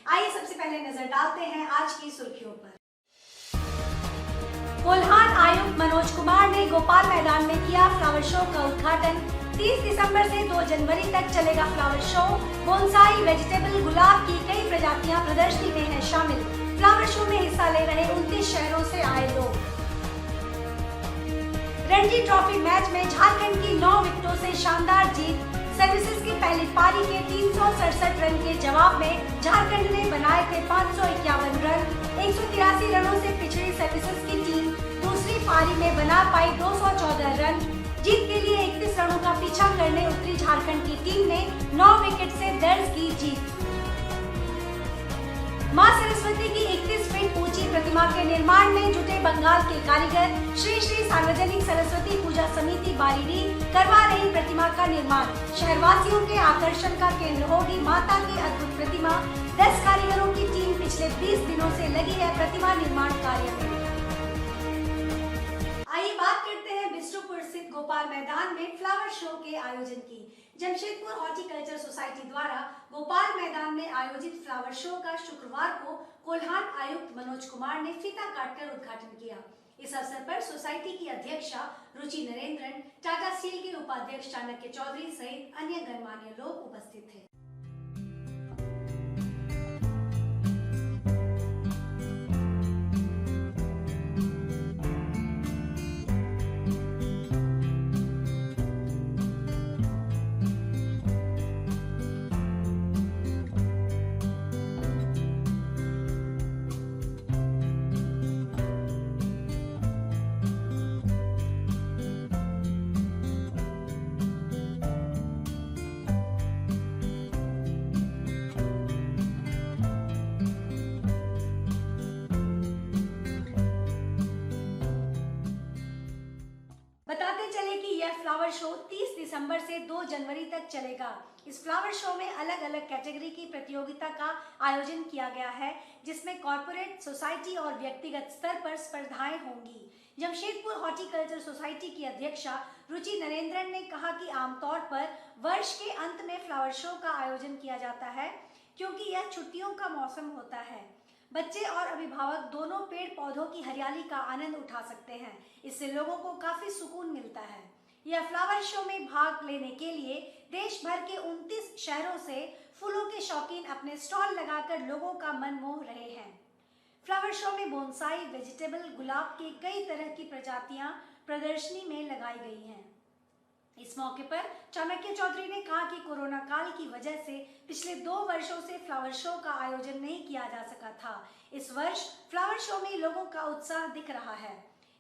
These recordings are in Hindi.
आइए सबसे पहले नजर डालते हैं आज की सुर्खियों पर। कोल्हान आयुक्त मनोज कुमार ने गोपाल मैदान में किया फ्लावर शो का उद्घाटन। 30 दिसंबर से 2 जनवरी तक चलेगा फ्लावर शो। बोनसाई, वेजिटेबल, गुलाब की कई प्रजातियां प्रदर्शनी में है शामिल। फ्लावर शो में हिस्सा ले रहे 29 शहरों से आए लोग। रणजी ट्रॉफी मैच में झारखंड की 9 विकेटों से शानदार जीत। सर्विसेज की पहली पारी के 367 रन के जवाब में झारखंड ने बनाए थे 551 रन। 183 रनों से पिछड़ी सर्विसेज की टीम दूसरी पारी में बना पाई 214 रन। जीत के लिए 31 रनों का पीछा करने उतरी झारखंड की टीम ने 9 विकेट से दर्ज की जीत। मां सरस्वती की 31 फीट ऊंची प्रतिमा के निर्माण में जुटे बंगाल के कारीगर। श्री श्री सार्वजनिक सरस्वती पूजा समिति बारीडी करवा रही प्रतिमा का निर्माण। शहरवासियों के आकर्षण का केंद्र होगी माता की अद्भुत प्रतिमा। 10 कारीगरों की टीम पिछले 20 दिनों से लगी है प्रतिमा निर्माण कार्य में। आइए बात करते हैं बिष्टुपुर स्थित गोपाल मैदान में फ्लावर शो के आयोजन की। जमशेदपुर हॉर्टिकल्चर सोसाइटी द्वारा गोपाल मैदान में आयोजित फ्लावर शो का शुक्रवार को कोल्हान आयुक्त मनोज कुमार ने फीता काटकर उद्घाटन किया। इस अवसर पर सोसाइटी की अध्यक्षा रुचि नरेंद्रन, टाटा स्टील के उपाध्यक्ष चाणक्य चौधरी सहित अन्य गणमान्य लोग उपस्थित थे। बताते चले कि यह फ्लावर शो 30 दिसंबर से 2 जनवरी तक चलेगा। इस फ्लावर शो में अलग अलग कैटेगरी की प्रतियोगिता का आयोजन किया गया है, जिसमें कॉर्पोरेट, सोसाइटी और व्यक्तिगत स्तर पर स्पर्धाएं होंगी। जमशेदपुर हॉर्टिकल्चर सोसाइटी की अध्यक्षा रुचि नरेंद्रन ने कहा कि आमतौर पर वर्ष के अंत में फ्लावर शो का आयोजन किया जाता है, क्योंकि यह छुट्टियों का मौसम होता है। बच्चे और अभिभावक दोनों पेड़ पौधों की हरियाली का आनंद उठा सकते हैं। इससे लोगों को काफी सुकून मिलता है। यह फ्लावर शो में भाग लेने के लिए देश भर के 29 शहरों से फूलों के शौकीन अपने स्टॉल लगाकर लोगों का मन मोह रहे हैं। फ्लावर शो में बोनसाई, वेजिटेबल, गुलाब के कई तरह की प्रजातियां प्रदर्शनी में लगाई गई हैं। इस मौके पर चाणक्य चौधरी ने कहा कि कोरोना काल की वजह से पिछले 2 वर्षों से फ्लावर शो का आयोजन नहीं किया जा सका था। इस वर्ष फ्लावर शो में लोगों का उत्साह दिख रहा है।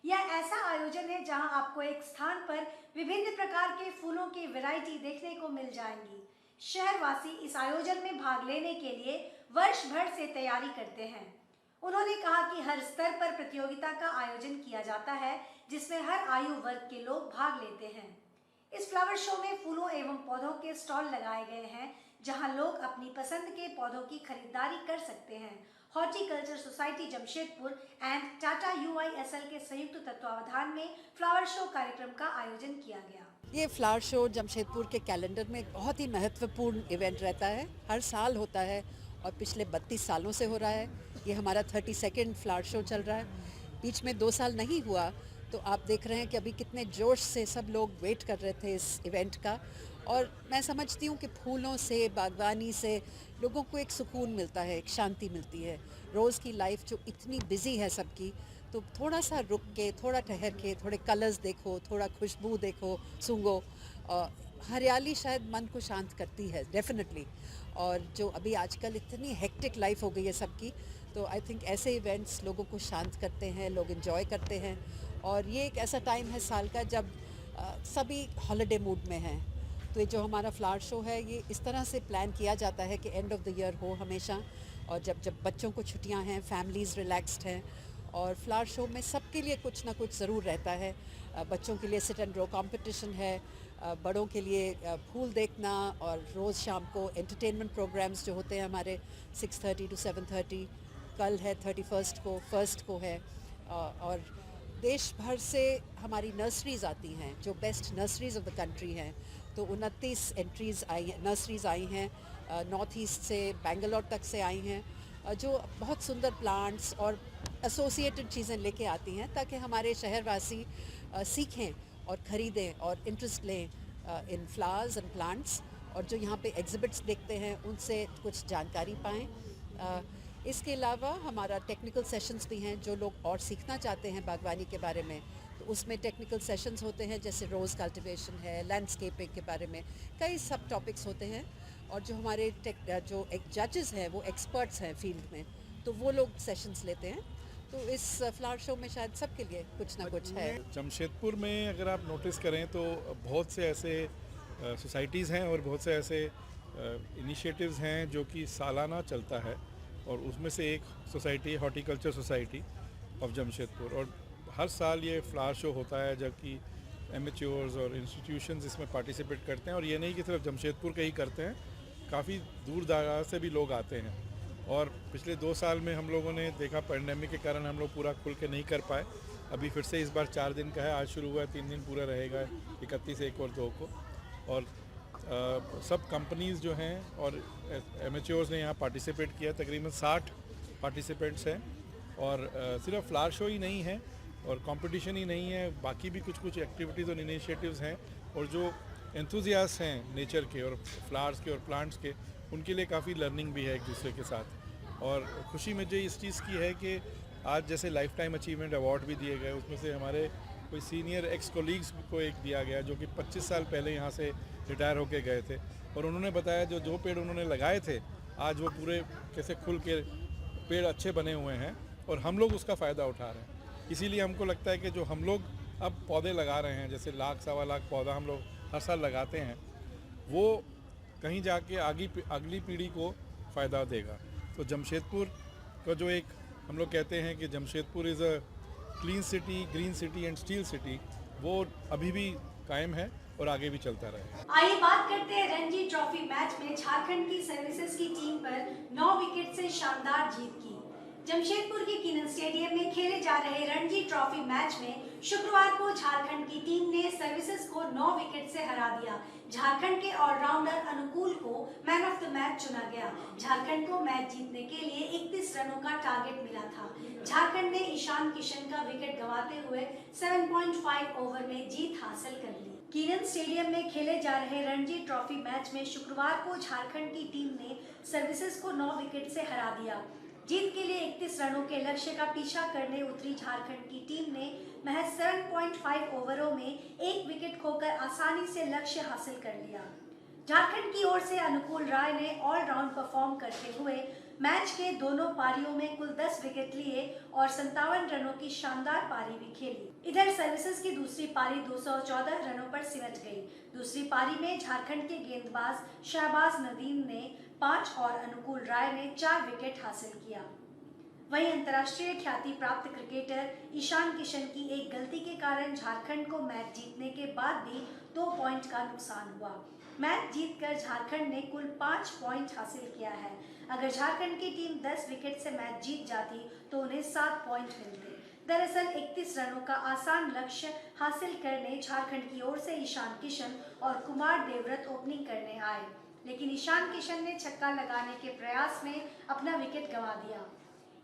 यह ऐसा आयोजन है जहां आपको एक स्थान पर विभिन्न प्रकार के फूलों की वैरायटी देखने को मिल जाएंगी। शहरवासी इस आयोजन में भाग लेने के लिए वर्ष भर से तैयारी करते हैं। उन्होंने कहा कि हर स्तर पर प्रतियोगिता का आयोजन किया जाता है, जिसमें हर आयु वर्ग के लोग भाग लेते हैं। इस फ्लावर शो में फूलों एवं पौधों के स्टॉल लगाए गए हैं, जहां लोग अपनी पसंद के पौधों की खरीदारी कर सकते हैं। Horticulture society Jamshedpur and Tata UISL के संयुक्त तत्वावधान में फ्लावर शो कार्यक्रम का आयोजन किया गया। ये फ्लावर शो जमशेदपुर के कैलेंडर में एक बहुत ही महत्वपूर्ण इवेंट रहता है। हर साल होता है और पिछले 32 सालों से हो रहा है। ये हमारा 32nd फ्लावर शो चल रहा है। बीच में 2 साल नहीं हुआ, तो आप देख रहे हैं कि अभी कितने जोश से सब लोग वेट कर रहे थे इस इवेंट का। और मैं समझती हूँ कि फूलों से, बागवानी से लोगों को एक सुकून मिलता है, एक शांति मिलती है। रोज़ की लाइफ जो इतनी बिजी है सबकी, तो थोड़ा सा रुक के, थोड़ा ठहर के, थोड़े कलर्स देखो, थोड़ा खुशबू देखो, सूंघो। हरियाली शायद मन को शांत करती है डेफिनेटली। और जो अभी आजकल इतनी हेक्टिक लाइफ हो गई है सबकी, तो आई थिंक ऐसे इवेंट्स लोगों को शांत करते हैं, लोग एंजॉय करते हैं। और ये एक ऐसा टाइम है साल का जब सभी हॉलिडे मूड में हैं। तो ये जो हमारा फ्लावर शो है, ये इस तरह से प्लान किया जाता है कि एंड ऑफ द ईयर हो हमेशा। और जब बच्चों को छुट्टियां हैं, फैमिलीज़ रिलैक्स्ड हैं, और फ्लावर शो में सबके लिए कुछ ना कुछ ज़रूर रहता है। बच्चों के लिए सिट एंड ड्रॉ कंपटीशन है, बड़ों के लिए फूल देखना, और रोज़ शाम को एंटरटेनमेंट प्रोग्राम्स जो होते हैं हमारे 6:30 to 7:30। कल है 31st को, 1st को है। और देश भर से हमारी नर्सरीज़ आती हैं, जो best nurseries of the country हैं। तो 29 एंट्रीज़ आई हैं, नर्सरीज़ आई हैं। नॉर्थ ईस्ट से, बेंगलोर तक से आई हैं। जो बहुत सुंदर प्लांट्स और एसोसिएटेड चीज़ें लेके आती हैं ताकि हमारे शहरवासी सीखें और ख़रीदें और इंटरेस्ट लें इन फ्लावर्स एंड प्लांट्स, और जो यहाँ पे एग्जिबिट्स देखते हैं उनसे कुछ जानकारी पाएँ। इसके अलावा हमारा टेक्निकल सेशंस भी हैं, जो लोग और सीखना चाहते हैं बागवानी के बारे में तो उसमें टेक्निकल सेशंस होते हैं, जैसे रोज़ कल्टीवेशन है, लैंडस्केपिंग के बारे में कई सब टॉपिक्स होते हैं। और जो हमारे जो जजेस हैं वो एक्सपर्ट्स हैं फील्ड में, तो वो लोग सेशंस लेते हैं। तो इस फ्लावर शो में शायद सबके लिए कुछ ना कुछ है। जमशेदपुर में अगर आप नोटिस करें तो बहुत से ऐसे सोसाइटीज़ हैं और बहुत से ऐसे इनिशिएटिव्स हैं जो कि सालाना चलता है, और उसमें से एक society horticulture society of Jamshedpur, और हर साल ये फ्लावर शो होता है जबकि एमेच्योर्स और इंस्टीट्यूशंस इसमें पार्टिसिपेट करते हैं। और ये नहीं कि सिर्फ जमशेदपुर के ही करते हैं, काफ़ी दूर दराज से भी लोग आते हैं। और पिछले 2 साल में हम लोगों ने देखा पैंडेमिक के कारण हम लोग पूरा खुल के नहीं कर पाए। अभी फिर से इस बार 4 दिन का है, आज शुरू हुआ है, 3 दिन पूरा रहेगा, 31, 1 और 2 को। और सब कंपनीज़ जो हैं और एमेच्योर्स ने यहाँ पार्टिसिपेट किया, तकरीबन 60 पार्टिसिपेंट्स हैं। और सिर्फ फ्लावर शो ही नहीं है और कंपटीशन ही नहीं है, बाकी भी कुछ एक्टिविटीज़ और इनिशिएटिव्स हैं। और जो एंथुजियास्ट हैं नेचर के और फ्लावर्स के और प्लांट्स के, उनके लिए काफ़ी लर्निंग भी है एक दूसरे के साथ। और खुशी मुझे इस चीज़ की है कि आज जैसे लाइफ टाइम अचीवमेंट अवार्ड भी दिए गए, उसमें से हमारे कोई सीनियर एक्स कोलीग्स को एक दिया गया जो कि 25 साल पहले यहाँ से रिटायर होके गए थे, और उन्होंने बताया जो पेड़ उन्होंने लगाए थे आज वो पूरे कैसे खुल के पेड़ अच्छे बने हुए हैं और हम लोग उसका फ़ायदा उठा रहे हैं। इसीलिए हमको लगता है कि जो हम लोग अब पौधे लगा रहे हैं, जैसे 1,00,000 सवा लाख पौधा हम लोग हर साल लगाते हैं, वो कहीं जाके अगली पीढ़ी को फ़ायदा देगा। तो जमशेदपुर का जो एक हम लोग कहते हैं कि Jamshedpur is a clean city, green city and steel city, वो अभी भी कायम है और आगे भी चलता रहेगा। आइए बात करते हैं रणजी ट्रॉफी मैच में झारखंड की सर्विसेज की टीम पर 9 विकेट से शानदार जीत की। जमशेदपुर के किनन स्टेडियम में खेले जा रहे रणजी ट्रॉफी मैच में शुक्रवार को झारखंड की टीम ने सर्विसेज को 9 विकेट से हरा दिया। झारखंड के ऑलराउंडर अनुकूल को मैन ऑफ द मैच चुना गया। झारखंड को मैच जीतने के लिए 31 रनों का टारगेट मिला था। झारखंड ने ईशान किशन का विकेट गंवाते हुए 7.5 ओवर में जीत हासिल कर ली। किनन स्टेडियम में खेले जा रहे रणजी ट्रॉफी मैच में शुक्रवार को झारखंड की टीम ने सर्विसेज को 9 विकेट से हरा दिया। जीत के लिए 31 रनों के लक्ष्य का पीछा करने उतरी झारखंड की टीम ने महज 7.5 ओवरों में 1 विकेट खोकर आसानी से लक्ष्य हासिल कर लिया। झारखंड की ओर से अनुकूल राय ने ऑलराउंड परफॉर्म करते हुए मैच के दोनों पारियों में कुल 10 विकेट लिए और 57 रनों की शानदार पारी भी खेली। इधर सर्विसेज की दूसरी पारी 214 रनों पर सिमट गई। दूसरी पारी में झारखंड के गेंदबाज शहबाज नदीम ने 5 और अनुकूल राय ने 4 विकेट हासिल किया। वहीं अंतर्राष्ट्रीय ख्याति प्राप्त क्रिकेटर ईशान किशन की एक गलती के कारण झारखंड को मैच जीतने के बाद भी 2 पॉइंट का नुकसान हुआ। मैच जीतकर झारखंड ने कुल 5 पॉइंट हासिल किया है। अगर झारखंड की टीम 10 विकेट से मैच जीत जाती तो उन्हें 7 पॉइंट मिलते। दरअसल 31 रनों का आसान लक्ष्य हासिल करने झारखंड की ओर से ईशान किशन और कुमार देवव्रत ओपनिंग करने आए, लेकिन ईशान किशन ने छक्का लगाने के प्रयास में अपना विकेट गंवा दिया।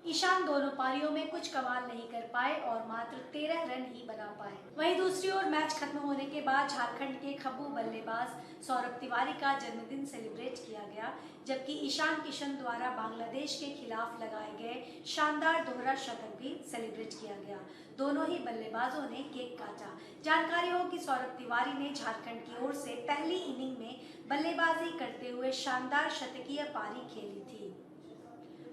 ईशान दोनों पारियों में कुछ कमाल नहीं कर पाए और मात्र 13 रन ही बना पाए। वहीं दूसरी ओर मैच खत्म होने के बाद झारखंड के खब्बू बल्लेबाज सौरभ तिवारी का जन्मदिन सेलिब्रेट किया गया, जबकि ईशान किशन द्वारा बांग्लादेश के खिलाफ लगाए गए शानदार दोहरा शतक भी सेलिब्रेट किया गया। दोनों ही बल्लेबाजों ने केक काटा। जानकारी हो कि सौरभ तिवारी ने झारखंड की ओर से पहली इनिंग में बल्लेबाजी करते हुए शानदार शतकीय पारी खेली थी।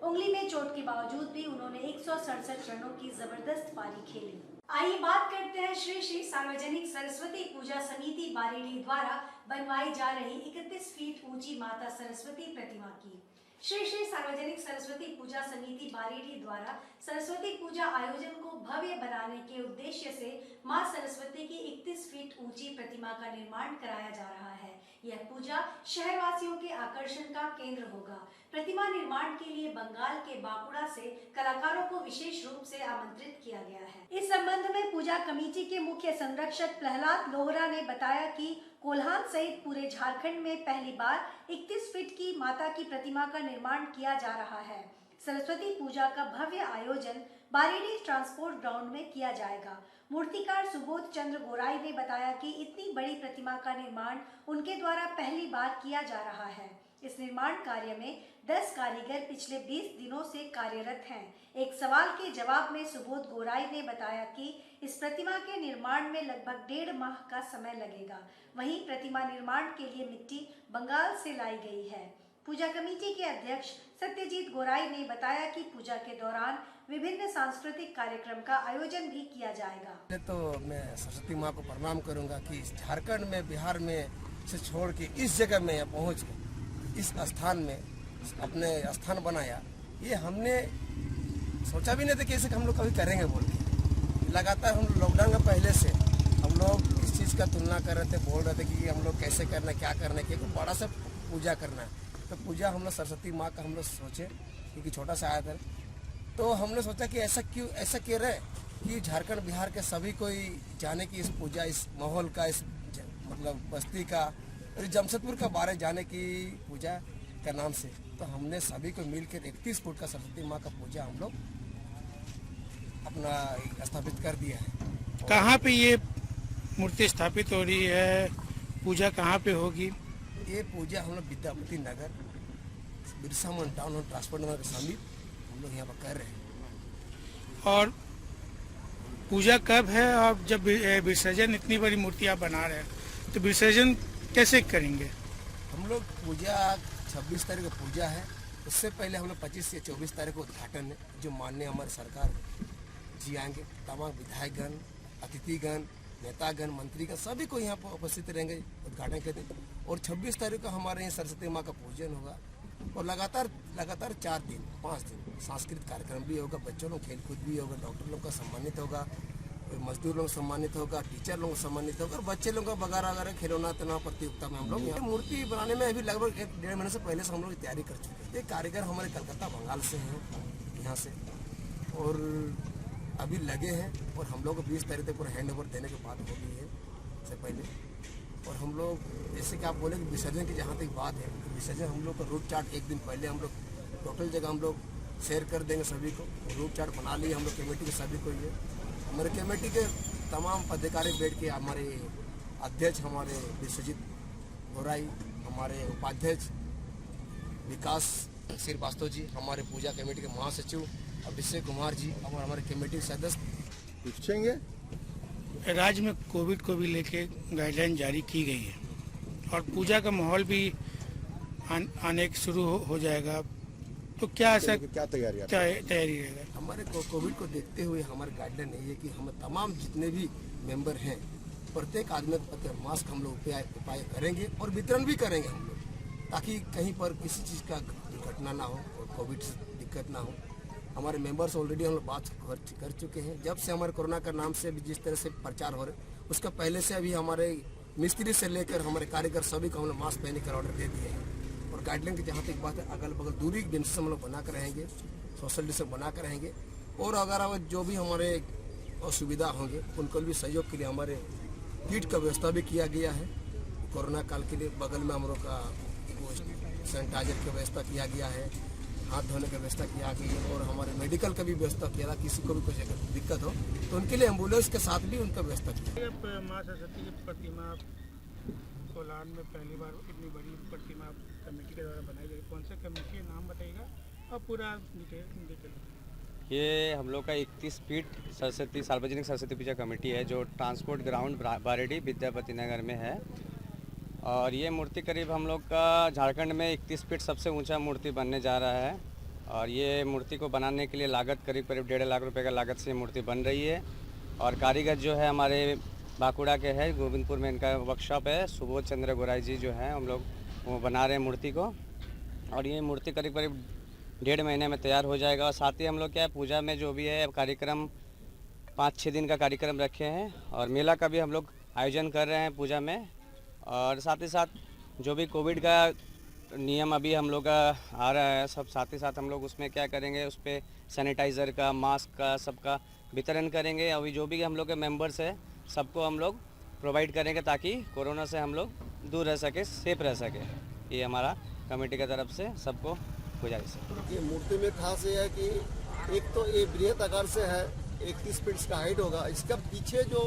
उंगली में चोट के बावजूद भी उन्होंने 167 रनों की जबरदस्त पारी खेली। आइए बात करते हैं श्री श्री सार्वजनिक सरस्वती पूजा समिति बारेली द्वारा बनवाई जा रही 31 फीट ऊंची माता सरस्वती प्रतिमा की। श्री श्री सार्वजनिक सरस्वती पूजा समिति बारेली द्वारा सरस्वती पूजा आयोजन को भव्य बनाने के उद्देश्य से मां सरस्वती की 31 फीट ऊंची प्रतिमा का निर्माण कराया जा रहा है। यह पूजा शहरवासियों के आकर्षण का केंद्र होगा। प्रतिमा निर्माण के लिए बंगाल के बांकुड़ा से कलाकारों को विशेष रूप से आमंत्रित किया गया है। इस संबंध में पूजा कमेटी के मुख्य संरक्षक प्रहलाद लोहरा ने बताया कि कोल्हान सहित पूरे झारखंड में पहली बार 31 फीट की माता की प्रतिमा का निर्माण किया जा रहा है। सरस्वती पूजा का भव्य आयोजन बारेडी ट्रांसपोर्ट ग्राउंड में किया जाएगा। मूर्तिकार सुबोध चंद्र गोराई ने बताया कि इतनी बड़ी प्रतिमा का निर्माण उनके द्वारा पहली बार किया जा रहा है। इस निर्माण कार्य में 10 कारीगर पिछले 20 दिनों से कार्यरत हैं। एक सवाल के जवाब में सुबोध गोराई ने बताया कि इस प्रतिमा के निर्माण में लगभग 1.5 माह का समय लगेगा। वहीं प्रतिमा निर्माण के लिए मिट्टी बंगाल से लाई गई है। पूजा कमेटी के अध्यक्ष सत्यजीत गोराई ने बताया कि पूजा के दौरान विभिन्न सांस्कृतिक कार्यक्रम का आयोजन भी किया जाएगा। तो मैं सरस्वती माँ को प्रणाम करूंगा कि झारखंड में, बिहार में से छोड़ के इस जगह में यहाँ पहुँच के इस स्थान में अपने स्थान बनाया, ये हमने सोचा भी नहीं था कि ऐसे हम लोग कभी करेंगे बोल के। लगातार हम लॉकडाउन का पहले से हम लोग इस चीज़ का तुलना कर रहे थे, बोल रहे थे कि हम लोग कैसे करना है, क्या करना है, क्योंकि बड़ा सा पूजा करना है। तो पूजा हम लोग सरस्वती माँ का हम लोग सोचे, क्योंकि छोटा सा आया था, तो हमने सोचा कि ऐसा क्यों रहे कि झारखंड बिहार के सभी कोई जाने की इस पूजा, इस माहौल का, इस मतलब बस्ती का और जमशेदपुर का बारे जाने की पूजा का नाम से। तो हमने सभी को मिलकर 31 फुट का सरस्वती माँ का पूजा हम लोग अपना स्थापित कर दिया है। कहाँ पे ये मूर्ति स्थापित हो रही है, पूजा कहाँ पे होगी? ये पूजा हम लोग विद्यापति नगर बिरसा मुंडा टाउन और ट्रांसपोर्ट नगर के समीप हम लोग यहाँ पर कर रहे हैं। और पूजा कब है? और जब विसर्जन, इतनी बड़ी मूर्ति आप बना रहे हैं, तो विसर्जन कैसे करेंगे? हम लोग पूजा 26 तारीख को पूजा है, उससे पहले हम लोग 25 या 24 तारीख को उद्घाटन है, जो माननीय हमारे सरकार जी आएंगे। तमाम विधायकगण, अतिथिगण, नेतागण, मंत्रीगण सभी को यहाँ पर उपस्थित रहेंगे उद्घाटन के दिन। और 26 तारीख को हमारे यहाँ सरस्वती माँ का पूजन होगा और लगातार 4 दिन 5 दिन सांस्कृतिक कार्यक्रम भी होगा, बच्चों लोग खेलकूद भी होगा, डॉक्टर लोग का सम्मानित होगा, मजदूर लोग सम्मानित होगा, टीचर लोग सम्मानित होगा और बच्चे लोग का वगैरह खिलौना तनाव प्रतियोगिता में हम लोग यहाँ मूर्ति बनाने में अभी लगभग 1-1.5 महीने से पहले से हम लोग तैयारी कर चुके हैं। ये कारीगर हमारे कलकत्ता बंगाल से हैं यहाँ से, और अभी लगे हैं और हम लोग को 20 तारीख तक पूरा हैंड ओवर देने के बाद हो गई है से पहले। और हम लोग जैसे कि आप बोले कि विसर्जन की जहाँ तक बात है, विसर्जन हम लोग का रूट चार्ट एक दिन पहले हम लोग टोटल जगह हम लोग शेयर कर देंगे सभी को। रूट चार्ट बना लिए हम लोग कमेटी के सभी को। ये हमारे कमेटी के तमाम पदाधिकारी बैठ के, हमारे अध्यक्ष हमारे विश्वजीत गोराई, हमारे उपाध्यक्ष विकास श्रीवास्तव जी, हमारे पूजा कमेटी के महासचिव अभिषेक कुमार जी और हमारे कमेटी के सदस्य पूछेंगे। राज्य में कोविड को भी लेके गाइडलाइन जारी की गई है और पूजा का माहौल भी आने शुरू हो जाएगा, तो क्या ऐसा क्या तैयारी रहेगा? हमारे कोविड को देखते हुए हमारी गाइडलाइन यही है कि हम तमाम जितने भी मेंबर हैं, प्रत्येक आदमी को मास्क हम लोग उपाय करेंगे और वितरण भी करेंगे हम लोग, ताकि कहीं पर किसी चीज़ का दुर्घटना ना हो और कोविड से दिक्कत ना हो। हमारे मेंबर्स ऑलरेडी हम लोग बात कर चुके हैं। जब से हमारे कोरोना का नाम से भी जिस तरह से प्रचार हो रहे, उसका पहले से अभी हमारे मिस्त्री से लेकर हमारे कारीगर सभी को हम लोग मास्क पहनने का ऑर्डर दे दिए हैं। और गाइडलाइन की जहाँ तक बात है, अगल बगल दूरी डिस्टेंस हम लोग बना कर रहेंगे, सोशल डिस्टेंस बना कर रहेंगे। और अगर जो भी हमारे असुविधा होंगे उनको भी सहयोग के लिए हमारे किट का व्यवस्था भी किया गया है। कोरोना काल के लिए बगल में हम लोग का सैनिटाइजर की व्यवस्था किया गया है, हाथ धोने की व्यवस्था किया गई है और हमारे मेडिकल का भी व्यवस्था किया था। किसी को भी कुछ दिक्कत हो तो उनके लिए एम्बुलेंस के साथ भी उनका व्यवस्था किया। माँ सरस्वती की प्रतिमा कोलार में पहली बार इतनी बड़ी प्रतिमा कमेटी के द्वारा बनाई गई, कौन सा कमेटी है, नाम बताइएगा और पूरा डिटेल। ये हम लोग का 31 फीट सरस्वती सार्वजनिक सरस्वती पूजा कमेटी है, जो ट्रांसपोर्ट ग्राउंड बारेडी विद्यापति नगर में है। और ये मूर्ति करीब हम लोग का झारखंड में 31 फीट सबसे ऊंचा मूर्ति बनने जा रहा है। और ये मूर्ति को बनाने के लिए लागत करीब 1.5 लाख रुपए का लागत से मूर्ति बन रही है। और कारीगर जो है हमारे बांकुड़ा के है, गोविंदपुर में इनका वर्कशॉप है, सुबोध चंद्र गोराई जी जो हैं, हम लोग वो बना रहे हैं मूर्ति को। और ये मूर्ति करीब 1.5 महीने में तैयार हो जाएगा। और साथ ही हम लोग क्या है, पूजा में जो भी है कार्यक्रम 5-6 दिन का कार्यक्रम रखे हैं और मेला का भी हम लोग आयोजन कर रहे हैं पूजा में। और साथ ही साथ जो भी कोविड का नियम अभी हम लोग का आ रहा है, सब साथ ही साथ हम लोग उसमें क्या करेंगे, उस पर सैनिटाइज़र का, मास्क का, सबका वितरण करेंगे। अभी जो भी हम लोग के मेंबर्स हैं सबको हम लोग प्रोवाइड करेंगे, ताकि कोरोना से हम लोग दूर रह सके, सेफ रह सके। ये हमारा कमेटी की तरफ से सबको पूजा जैसे। ये मूर्ति में खास ये है कि एक तो ये बृहत आकार से है, 31 फीट का हाइट होगा। इसका पीछे जो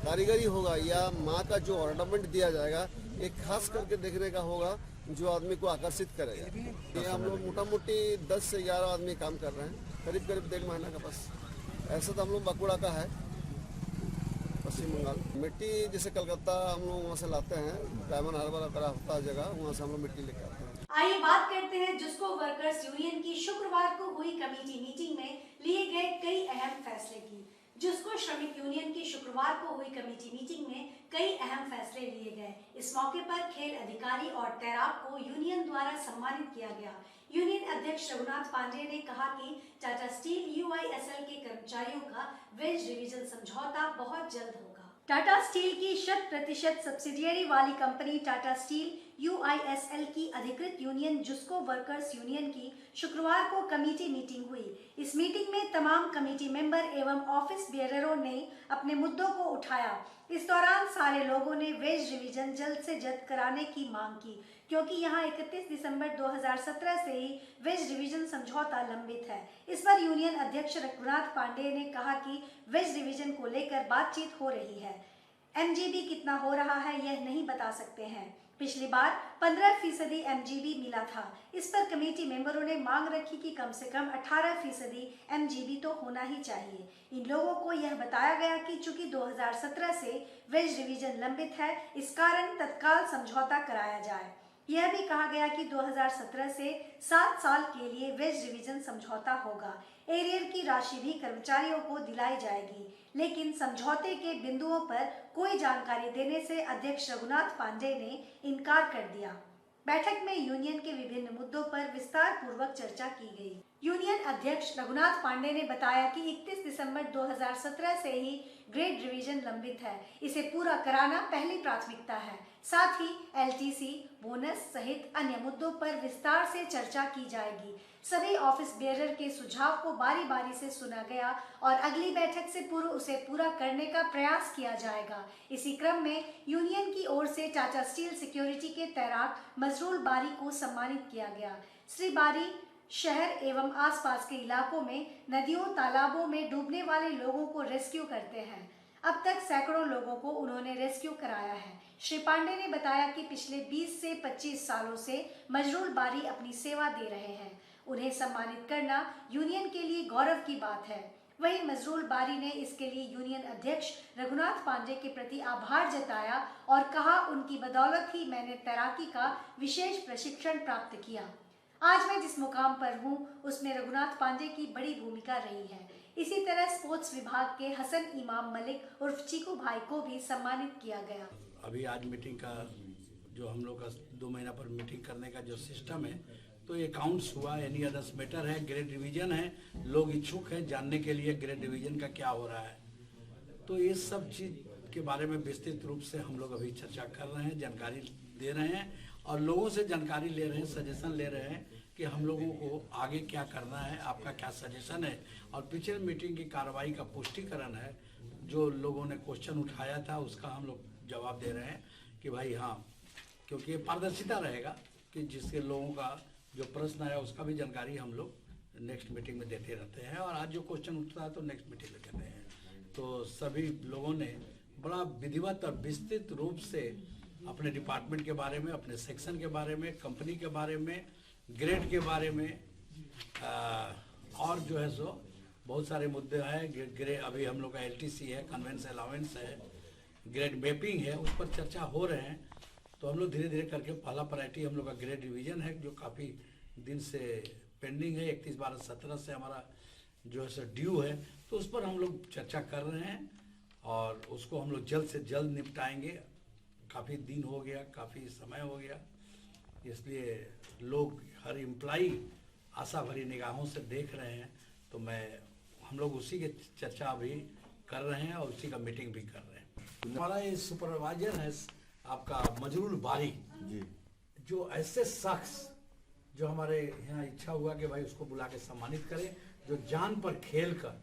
कारीगरी होगा या माँ का जो ऑर्नामेंट दिया जाएगा, एक खास करके देखने का होगा जो आदमी को आकर्षित करेगा। ये हम लोग मोटा मोटी 10 से 11 आदमी काम कर रहे हैं, करीब करीब 1.5 महीना का। बस ऐसा तो हम लोग बांकुड़ा का है, पश्चिम बंगाल। मिट्टी जैसे कलकत्ता हम लोग वहाँ से लाते हैं, डायमंड हार्बर तरह होता है जगह, वहाँ से हम लोग मिट्टी लेके आते हैं। आइए बात करते हैं जुस्को वर्कर्स यूनियन की शुक्रवार को हुई कमेटी मीटिंग में लिए गए कई अहम फैसले की। जुस्को श्रमिक यूनियन की शुक्रवार को हुई कमेटी मीटिंग में कई अहम फैसले लिए गए। इस मौके पर खेल अधिकारी और तैराक को यूनियन द्वारा सम्मानित किया गया। यूनियन अध्यक्ष रघुनाथ पांडे ने कहा कि टाटा स्टील UISL के कर्मचारियों का वेज रिवीजन समझौता बहुत जल्द होगा। टाटा स्टील की 100% सब्सिडियरी वाली कंपनी टाटा स्टील UISL की अधिकृत यूनियन जुस्को वर्कर्स यूनियन की शुक्रवार को कमेटी मीटिंग हुई। इस मीटिंग में तमाम कमेटी मेंबर एवं ऑफिस बेयररों ने अपने मुद्दों को उठाया। इस दौरान सारे लोगों ने वेज रिवीजन जल्द से जल्द कराने की मांग की, क्योंकि यहां 31 दिसंबर 2017 से ही वेज रिवीजन समझौता लंबित है। इस पर यूनियन अध्यक्ष रघुनाथ पांडे ने कहा कि वेज रिवीजन को लेकर बातचीत हो रही है। MGB कितना हो रहा है यह नहीं बता सकते हैं। पिछली बार 15% MGB मिला था। इस पर कमेटी मेंबरों ने मांग रखी कि कम से कम 18% MGB तो होना ही चाहिए। इन लोगों को यह बताया गया कि चूंकि 2017 से वेज रिवीजन लंबित है, इस कारण तत्काल समझौता कराया जाए। यह भी कहा गया कि 2017 से 7 साल के लिए वेज रिवीजन समझौता होगा। एरियर की राशि भी कर्मचारियों को दिलाई जाएगी, लेकिन समझौते के बिंदुओं पर कोई जानकारी देने से अध्यक्ष रघुनाथ पांडे ने इनकार कर दिया। बैठक में यूनियन के विभिन्न मुद्दों पर विस्तार पूर्वक चर्चा की गई। यूनियन अध्यक्ष रघुनाथ पांडे ने बताया कि 31 दिसंबर 2017 से ही ग्रेड रिवीजन लंबित है। इसे पूरा कराना पहली प्राथमिकता है। साथ ही LTC, बोनस सहित अन्य मुद्दों पर विस्तार से चर्चा की जाएगी। सभी ऑफिस बेयरर के सुझाव को बारी बारी से सुना गया और अगली बैठक से पूर्व उसे पूरा करने का प्रयास किया जाएगा। इसी क्रम में यूनियन की ओर से टाटा स्टील सिक्योरिटी के तैराक मजरूल बारी को सम्मानित किया गया। श्री बारी शहर एवं आसपास के इलाकों में नदियों, तालाबों में डूबने वाले लोगों को रेस्क्यू करते हैं। अब तक सैकड़ों लोगों को उन्होंने रेस्क्यू कराया है। श्री पांडे ने बताया कि पिछले 20 से 25 सालों से मजरूल बारी अपनी सेवा दे रहे हैं। उन्हें सम्मानित करना यूनियन के लिए गौरव की बात है। वहीं मजरूल बारी ने इसके लिए यूनियन अध्यक्ष रघुनाथ पांडे के प्रति आभार जताया और कहा, उनकी बदौलत ही मैंने तैराकी का विशेष प्रशिक्षण प्राप्त किया। आज मैं जिस मुकाम पर हूँ उसमें रघुनाथ पांडे की बड़ी भूमिका रही है। इसी तरह स्पोर्ट्स विभाग के हसन इमाम मलिक उर्फ चीकू भाई को भी सम्मानित किया गया। अभी आज मीटिंग का जो हम लोग का 2 महीना पर मीटिंग करने का जो सिस्टम है, तो अकाउंट्स हुआ, एनी अदर्स मैटर है, ग्रेड रिवीजन है। लोग इच्छुक हैं जानने के लिए ग्रेड रिवीजन का क्या हो रहा है। तो ये सब चीज़ के बारे में विस्तृत रूप से हम लोग अभी चर्चा कर रहे हैं, जानकारी दे रहे हैं और लोगों से जानकारी ले रहे हैं, सजेशन ले रहे हैं कि हम लोगों को आगे क्या करना है, आपका क्या सजेशन है। और पिछले मीटिंग की कार्रवाई का पुष्टिकरण है, जो लोगों ने क्वेश्चन उठाया था उसका हम लोग जवाब दे रहे हैं कि भाई हाँ, क्योंकि ये पारदर्शिता रहेगा कि जिसके लोगों का जो प्रश्न आया उसका भी जानकारी हम लोग नेक्स्ट मीटिंग में देते रहते हैं। और आज जो क्वेश्चन उठता है तो नेक्स्ट मीटिंग में देते हैं। तो सभी लोगों ने बड़ा विधिवत और विस्तृत रूप से अपने डिपार्टमेंट के बारे में, अपने सेक्शन के बारे में, कंपनी के बारे में, ग्रेड के बारे में और जो है सो बहुत सारे मुद्दे हैं। ग्रेड अभी हम लोग का LTC है, कन्वेंस अलाउंस है, ग्रेड मैपिंग है, उस पर चर्चा हो रहे हैं। तो हम लोग धीरे धीरे करके पहला प्रायोरिटी हम लोग का ग्रेड रिवीजन है, जो काफ़ी दिन से पेंडिंग है। 31/12/17 से हमारा जो है सो ड्यू है, तो उस पर हम लोग चर्चा कर रहे हैं और उसको हम लोग जल्द से जल्द निपटाएंगे। काफ़ी दिन हो गया, काफ़ी समय हो गया, इसलिए लोग हर एम्प्लॉई आशा भरी निगाहों से देख रहे हैं। तो हम लोग उसी के चर्चा अभी कर रहे हैं और उसी का मीटिंग भी कर रहे हैं। हमारा ये सुपरवाइजर है आपका मजरूल बारी जी, जो ऐसे शख्स जो हमारे यहाँ इच्छा हुआ कि भाई उसको बुला के सम्मानित करें, जो जान पर खेल कर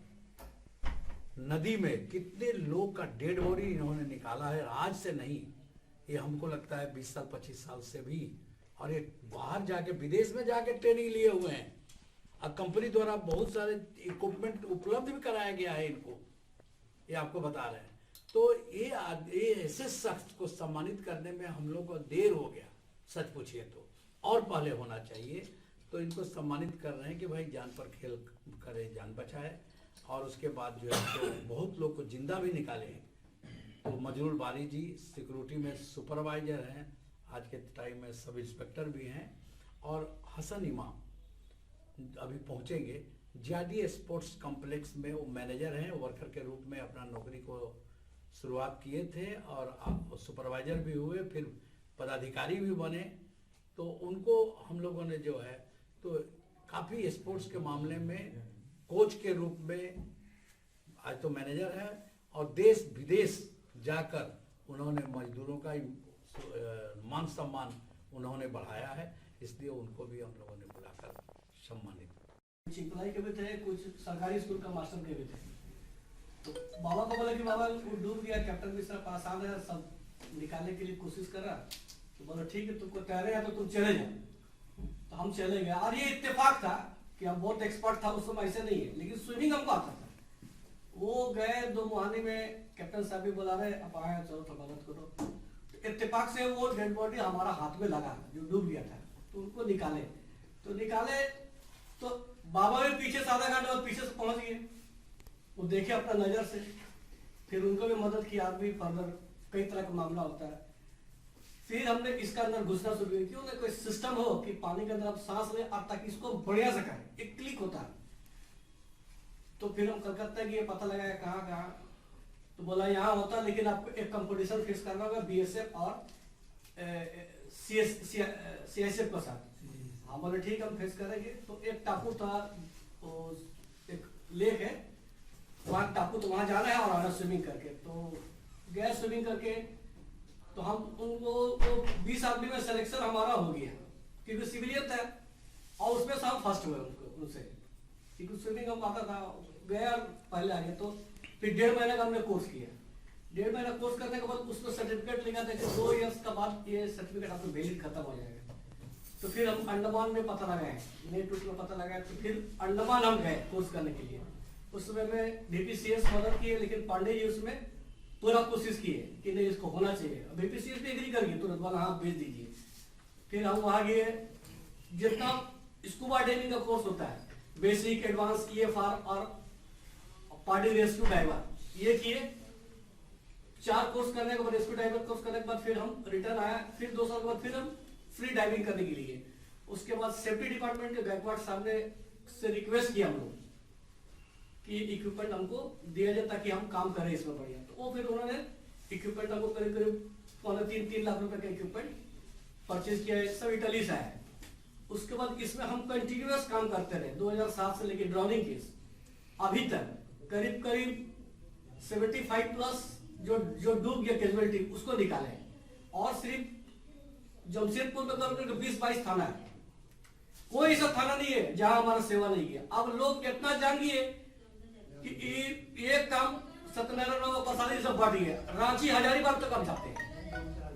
नदी में कितने लोग का डेड बॉडी इन्होंने निकाला है। आज से नहीं, ये हमको लगता है 20 साल 25 साल से भी और ये बाहर जाके विदेश में जाके ट्रेनिंग लिए हुए हैं और कंपनी द्वारा बहुत सारे इक्विपमेंट उपलब्ध भी कराया गया है इनको, ये आपको बता रहे हैं। तो ये ऐसे शख्स को सम्मानित करने में हम लोग को देर हो गया, सच पूछिए तो, और पहले होना चाहिए। तो इनको सम्मानित कर रहे हैं कि भाई जान पर खेल करे, जान बचाए। और उसके बाद जो है तो बहुत लोग को जिंदा भी निकाले हैं। तो मजरूल बारी जी सिक्योरिटी में सुपरवाइजर हैं, आज के टाइम में सब इंस्पेक्टर भी हैं, और हसन इमाम अभी पहुंचेंगे। JRD स्पोर्ट्स कॉम्प्लेक्स में वो मैनेजर हैं, वर्कर के रूप में अपना नौकरी को शुरुआत किए थे और सुपरवाइजर भी हुए, फिर पदाधिकारी भी बने। तो उनको हम लोगों ने जो है तो काफ़ी स्पोर्ट्स के मामले में कोच के रूप में आज तो मैनेजर है, और देश विदेश जाकर उन्होंने मजदूरों का मान सम्मान उन्होंने बढ़ाया है, इसलिए उनको भी हम लोगों ने बुलाकर सम्मानित। चिंपलाई के भी थे, कुछ सरकारी स्कूल का मास्टर के भी थे। तो बाबा को बोला कि बाबा वो डूब गया, कैप्टन भी सर पास आ गया, सब निकालने के लिए कोशिश कर रहा। तो बोला ठीक है, तुमको तैरे है तो तुम चले जाओ। तो हम चले गए, और ये इत्तेफाक था कि हम बहुत एक्सपर्ट था उस समय, ऐसे नहीं है, लेकिन स्विमिंग हमको आता था। वो गए 2 मुहाने में, कैप्टन साहब भी बुला रहे, अब आए चलो तो मदद करो। तो इत्तेफाक से वो डेड बॉडी हमारा हाथ में लगा जो डूब गया था। तो उनको निकाले तो बाबा भी पीछे से आधा घंटा पीछे से पहुंच गए, वो देखे अपना नजर से, फिर उनको भी मदद की। आदमी फर्दर कई तरह का मामला होता है। फिर हमने इसका अंदर घुसना शुरू किया, क्यों ना कोई सिस्टम हो कि पानी के अंदर आप सांस लें और ताकि इसको बढ़िया से करें, एक क्लिक होता है। तो फिर हम कलकत्ता की ये पता लगाया कहाँ, तो बोला यहाँ होता, लेकिन आपको एक कंपटीशन फेस करना होगा BSF और CSF के साथ। हम बोले ठीक है, हम फेस करेंगे। तो एक टापू था, एक लेक है वहाँ, टापू तो वहाँ जाना है और आना स्विमिंग करके। तो गए स्विमिंग करके, तो हम उनको 20 आदमी में सिलेक्शन हमारा हो गया, क्योंकि सिविलियन था, और उसमें से हम फर्स्ट हुए उनसे, क्योंकि स्विमिंग हम आता था। गया पहले आ गया, तो फिर 1.5 महीने का हमने कोर्स किया। 1.5 महीना कोर्स करने के बाद उसको सर्टिफिकेट लिखा था कि 2 इयर्स का बाद ये सर्टिफिकेट आपको वैलिड खत्म हो जाएगा। तो फिर हम अंडमान में पता लगाए, नेट में पता लगाया, तो फिर अंडमान हम गए कोर्स करने के लिए। उस समय में BPCS मदद की है, लेकिन पांडे जी उसमें पूरा कोशिश किए कि नहीं इसको होना चाहिए। BPCS भी एग्री कर गई, तुरंत वाला हाँ भेज दीजिए। फिर हम वहाँ गए, जितना स्कूबा डाइविंग का कोर्स होता है, बेसिक, एडवांस, EFR और पार्टी रेस्क्यू डाइवर, ये किए। 4 कोर्स करने के बाद, रेस्क्यू डाइवर कोर्स करने के बाद फिर हम रिटर्न आया। फिर 2 साल के बाद फिर हम फ्री डाइविंग करने के लिए। उसके बाद सेफ्टी डिपार्टमेंट के गायकवाड़ साहब ने से रिक्वेस्ट किया हम लोग कि इक्विपमेंट हमको दिया जाए ताकि हम काम करें इसमें बढ़िया। तो वो फिर उन्होंने इक्विपमेंट हमको करीब 3.5 लाख रुपए का इक्विपमेंट परचेज किया है, सब इटली से है। उसके बाद इसमें हम कंटिन्यूअस काम करते रहे 2007 से लेकर ड्राउनिंग केस अभी तक करीब 75 प्लस जो डूब गया कैजुअलिटी उसको निकाले। और सिर्फ जमशेदपुर में करीब 20-22 थाना है, कोई ऐसा थाना नहीं है जहां हमारा सेवा नहीं किया। अब लोग इतना जान गए कि ये काम सत्यनारायण प्रसादी सब बांट गया। रांची हजारीबाग तक हम जाते हैं,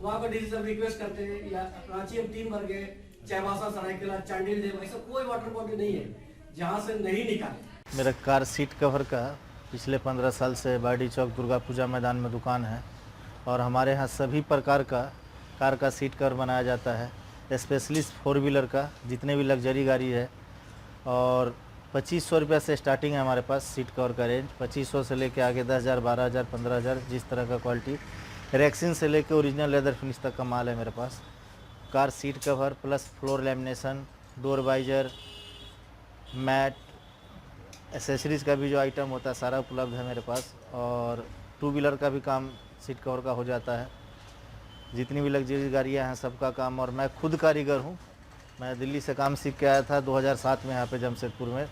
वहां पर डीसी सब रिक्वेस्ट करते हैं, या रांची हम 3 बार गए, चाईबासा, सरायकेला, चांडिल डैम, ऐसा कोई वाटर बॉडी नहीं है जहां से नहीं निकाले। मेरा कार सीट कवर का पिछले 15 साल से बाडी चौक दुर्गा पूजा मैदान में दुकान है, और हमारे यहाँ सभी प्रकार का कार का सीट कवर बनाया जाता है, स्पेशली 4 व्हीलर का, जितने भी लग्जरी गाड़ी है। और 2500 रुपये से स्टार्टिंग है हमारे पास सीट कवर का रेंज, 2500 से लेके आगे 10,000, 12,000, 15,000, जिस तरह का क्वालिटी। रेक्सिन से लेके ओरिजिनल लेदर फिनिश तक का माल है मेरे पास। Car seat cover plus floor lamination, door visor, mat, accessories का भी जो आइटम होता है सारा उपलब्ध है मेरे पास। और 2 व्हीलर का भी काम सीट कवर का हो जाता है, जितनी भी लग्जरी गाड़ियाँ हैं सबका काम। और मैं खुद कारीगर हूँ, मैं दिल्ली से काम सीख के आया था 2007 में यहाँ पे जमशेदपुर में,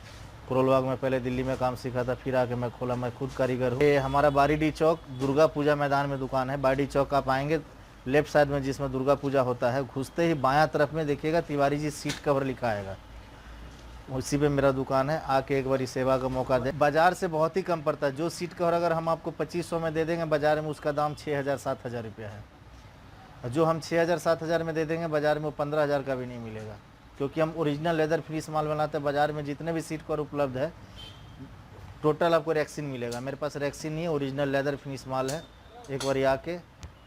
करोलबाग में पहले दिल्ली में काम सीखा था, फिर आके मैं खोला, मैं खुद कारीगर हूँ। ये हमारा बारीडी चौक दुर्गा पूजा मैदान में दुकान है। बारीडी चौक आप आएंगे लेफ्ट साइड में जिसमें दुर्गा पूजा होता है, घुसते ही बायां तरफ में देखिएगा तिवारी जी सीट कवर लिखा आएगा, उसी पे मेरा दुकान है। आके एक बारी सेवा का मौका दे। बाजार से बहुत ही कम पड़ता है। जो सीट कवर अगर हम आपको 2500 में दे देंगे, बाजार में उसका दाम 6,000 7,000 रुपया है। जो हम 6,000-7,000 में दे देंगे बाज़ार में वो 15,000 का भी नहीं मिलेगा, क्योंकि हम ओरिजिनल लेदर फिनिश माल बनाते हैं। बाज़ार में जितने भी सीट कवर उपलब्ध है टोटल आपको रेक्सिन मिलेगा। मेरे पास रेक्सिन नहीं है, ओरिजिनल लेदर फिनिश माल है। एक बार आके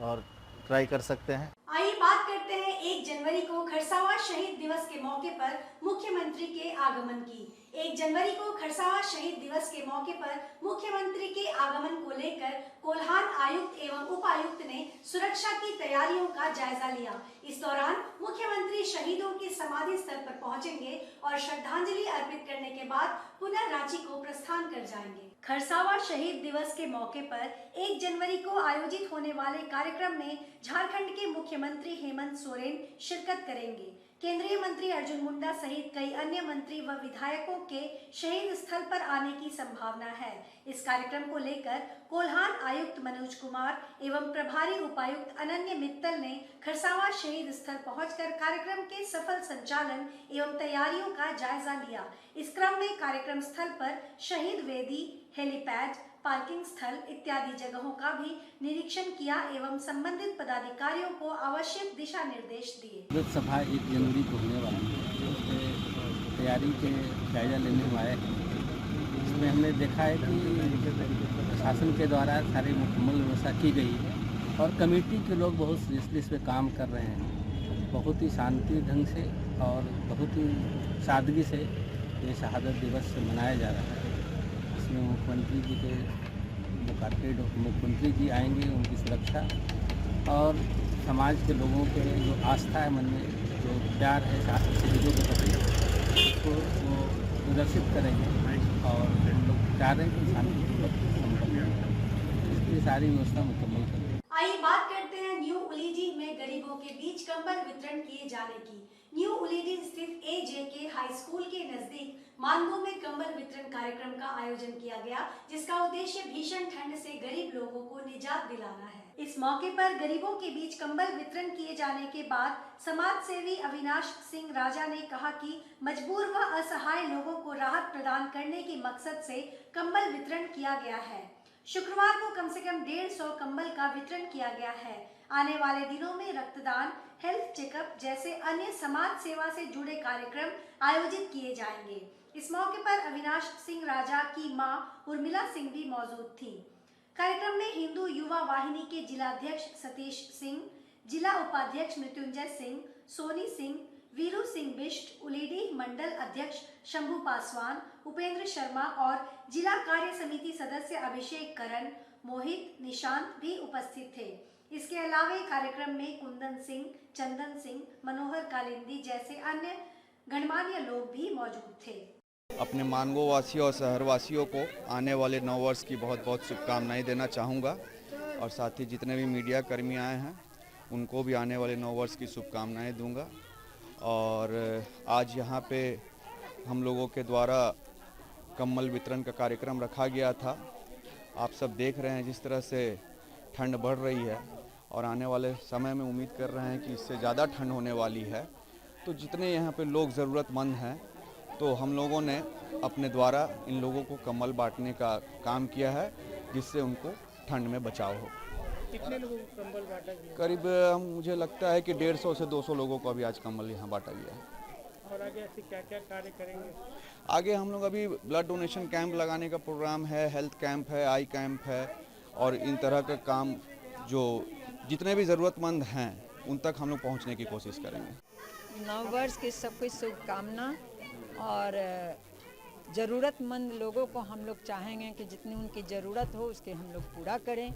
और ट्राई कर सकते हैं। आइए बात करते हैं 1 जनवरी को खरसावां शहीद दिवस के मौके पर मुख्यमंत्री के आगमन की। 1 जनवरी को खरसावां शहीद दिवस के मौके पर मुख्यमंत्री के आगमन को लेकर कोल्हान आयुक्त एवं उपायुक्त ने सुरक्षा की तैयारियों का जायजा लिया। इस दौरान मुख्यमंत्री शहीदों के समाधि स्थल पर पहुंचेंगे और श्रद्धांजलि अर्पित करने के बाद पुनः रांची को प्रस्थान कर जाएंगे। खरसावां शहीद दिवस के मौके पर 1 जनवरी को आयोजित होने वाले कार्यक्रम में झारखंड के मुख्यमंत्री हेमंत सोरेन शिरकत करेंगे। केंद्रीय मंत्री अर्जुन मुंडा सहित कई अन्य मंत्री व विधायकों के शहीद स्थल पर आने की संभावना है। इस कार्यक्रम को लेकर कोल्हान आयुक्त मनोज कुमार एवं प्रभारी उपायुक्त अनन्य मित्तल ने खरसावां शहीद स्थल पहुंचकर कार्यक्रम के सफल संचालन एवं तैयारियों का जायजा लिया। इस क्रम में कार्यक्रम स्थल पर शहीद वेदी, हेलीपैड, पार्किंग स्थल इत्यादि जगहों का भी निरीक्षण किया एवं संबंधित पदाधिकारियों को आवश्यक दिशा निर्देश दिए। लोक सभा 1 जनवरी को होने वाली है, उसके तैयारी के जायजा लेने हम आए हैं। इसमें हमने देखा है कि प्रशासन के द्वारा सारी मुकम्मल व्यवस्था की गई है और कमेटी के लोग बहुत सीरियसली इस पर काम कर रहे हैं। बहुत ही शांति ढंग से और बहुत ही सादगी से ये शहादत दिवस मनाया जा रहा है। इसमें मुख्यमंत्री जी के मुख्यमंत्री जी आएंगे, उनकी सुरक्षा और समाज के लोगों के जो आस्था है मन में, जो प्यार है शहीदों के प्रति, उसको वो प्रदर्शित करेंगे और हम लोग चाह रहे हैं कि शांतिपूर्वक संपन्न हो। इसकी सारी व्यवस्था मुकम्मल करेंगे। आइए बात करते हैं न्यू उलीडी में गरीबों के बीच कंबल वितरण किए जाने की। न्यू उलीडी स्थित AJK हाई स्कूल के नजदीक मानगो में कंबल वितरण कार्यक्रम का आयोजन किया गया, जिसका उद्देश्य भीषण ठंड से गरीब लोगों को निजात दिलाना है। इस मौके पर गरीबों के बीच कंबल वितरण किए जाने के बाद समाज सेवी अविनाश सिंह राजा ने कहा कि मजबूर व असहाय लोगों को राहत प्रदान करने के मकसद से कंबल वितरण किया गया है। शुक्रवार को कम से कम 150 कंबल का वितरण किया गया है। आने वाले दिनों में रक्तदान, हेल्थ चेकअप जैसे अन्य समाज सेवा से जुड़े कार्यक्रम आयोजित किए जाएंगे। इस मौके पर अविनाश सिंह राजा की मां उर्मिला सिंह भी मौजूद थी। कार्यक्रम में हिंदू युवा वाहिनी के जिलाध्यक्ष सतीश सिंह, जिला उपाध्यक्ष मृत्युंजय सिंह, सोनी सिंह, वीरू सिंह बिष्ट, उलीडी मंडल अध्यक्ष शंभू पासवान, उपेंद्र शर्मा और जिला कार्य समिति सदस्य अभिषेक करण, मोहित, निशांत भी उपस्थित थे। इसके अलावा कार्यक्रम में कुंदन सिंह, चंदन सिंह, मनोहर कालिंदी जैसे अन्य गणमान्य लोग भी मौजूद थे। अपने मानगो वासियों और शहरवासियों को आने वाले नव वर्ष की बहुत बहुत शुभकामनाएं देना चाहूँगा और साथ ही जितने भी मीडिया कर्मी आए हैं उनको भी आने वाले नव वर्ष की शुभकामनाएं दूंगा। और आज यहाँ पे हम लोगों के द्वारा कंबल वितरण का कार्यक्रम रखा गया था। आप सब देख रहे हैं जिस तरह से ठंड बढ़ रही है और आने वाले समय में उम्मीद कर रहे हैं कि इससे ज़्यादा ठंड होने वाली है। तो जितने यहाँ पे लोग ज़रूरतमंद हैं तो हम लोगों ने अपने द्वारा इन लोगों को कंबल बांटने का काम किया है जिससे उनको ठंड में बचाव हो। कितने लोगों को कंबल बांटा गया? करीब मुझे लगता है कि 150 से 200 लोगों को अभी आज कंबल यहाँ बांटा गया है। और आगे ऐसे क्या क्या कार्य करेंगे? आगे हम लोग अभी ब्लड डोनेशन कैंप लगाने का प्रोग्राम है, हेल्थ कैंप है, आई कैंप है और इन तरह का काम जो जितने भी ज़रूरतमंद हैं उन तक हम लोग पहुँचने की कोशिश करेंगे। नव वर्ष की सबको शुभकामना और ज़रूरतमंद लोगों को हम लोग चाहेंगे कि जितनी उनकी ज़रूरत हो उसके हम लोग पूरा करें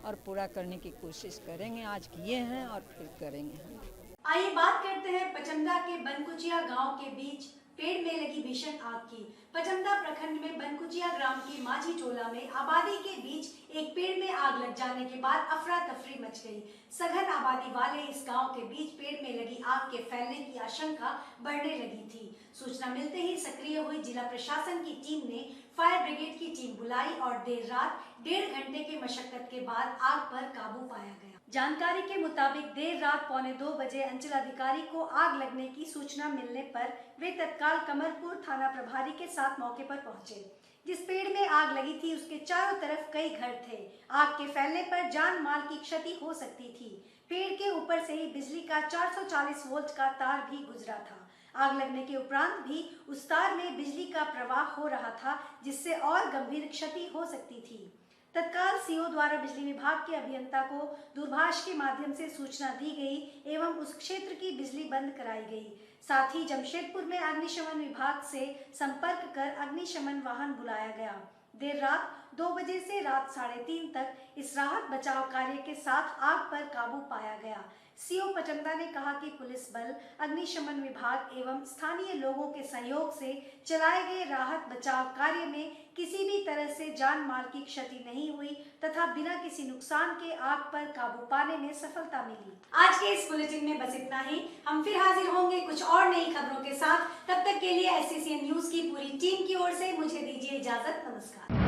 और पूरा करने की कोशिश करेंगे। आज किए हैं और फिर करेंगे हम। आइए बात करते हैं पचमदा के बनकुचिया गांव के बीच पेड़ में लगी भीषण आग की। पचमदा प्रखंड में बनकुचिया ग्राम के माझी टोला में आबादी के बीच एक पेड़ में आग लग जाने के बाद अफरा तफरी मच गई। सघन आबादी वाले इस गांव के बीच पेड़ में लगी आग के फैलने की आशंका बढ़ने लगी थी। सूचना मिलते ही सक्रिय हुई जिला प्रशासन की टीम ने फायर ब्रिगेड की टीम बुलाई और देर रात 1.5 घंटे की मशक्कत के बाद आग पर काबू पाया गया। जानकारी के मुताबिक देर रात 1:45 बजे अंचलाधिकारी को आग लगने की सूचना मिलने पर वे तत्काल कमरपुर थाना प्रभारी के साथ मौके पर पहुंचे। जिस पेड़ में आग लगी थी उसके चारों तरफ कई घर थे। आग के फैलने पर जान माल की क्षति हो सकती थी। पेड़ के ऊपर से ही बिजली का 440 वोल्ट का तार भी गुजरा था। आग लगने के उपरांत भी उस तार में बिजली का प्रवाह हो रहा था, जिससे और गंभीर क्षति हो सकती थी। तत्काल सीओ द्वारा बिजली विभाग के अभियंता को दूरभाष के माध्यम से सूचना दी गई एवं उस क्षेत्र की बिजली बंद कराई गई। साथ ही जमशेदपुर में अग्निशमन विभाग से संपर्क कर अग्निशमन वाहन बुलाया गया। देर रात 2 बजे से रात 3:30 तक इस राहत बचाव कार्य के साथ आग पर काबू पाया गया। सीओ पचंदा ने कहा कि पुलिस बल, अग्निशमन विभाग एवं स्थानीय लोगों के सहयोग से चलाए गए राहत बचाव कार्य में किसी भी तरह से जान माल की क्षति नहीं हुई तथा बिना किसी नुकसान के आग पर काबू पाने में सफलता मिली। आज के इस बुलेटिन में बस इतना ही। हम फिर हाजिर होंगे कुछ और नई खबरों के साथ। तब तक के लिए SCCN न्यूज की पूरी टीम की ओर से मुझे दीजिए इजाजत। नमस्कार।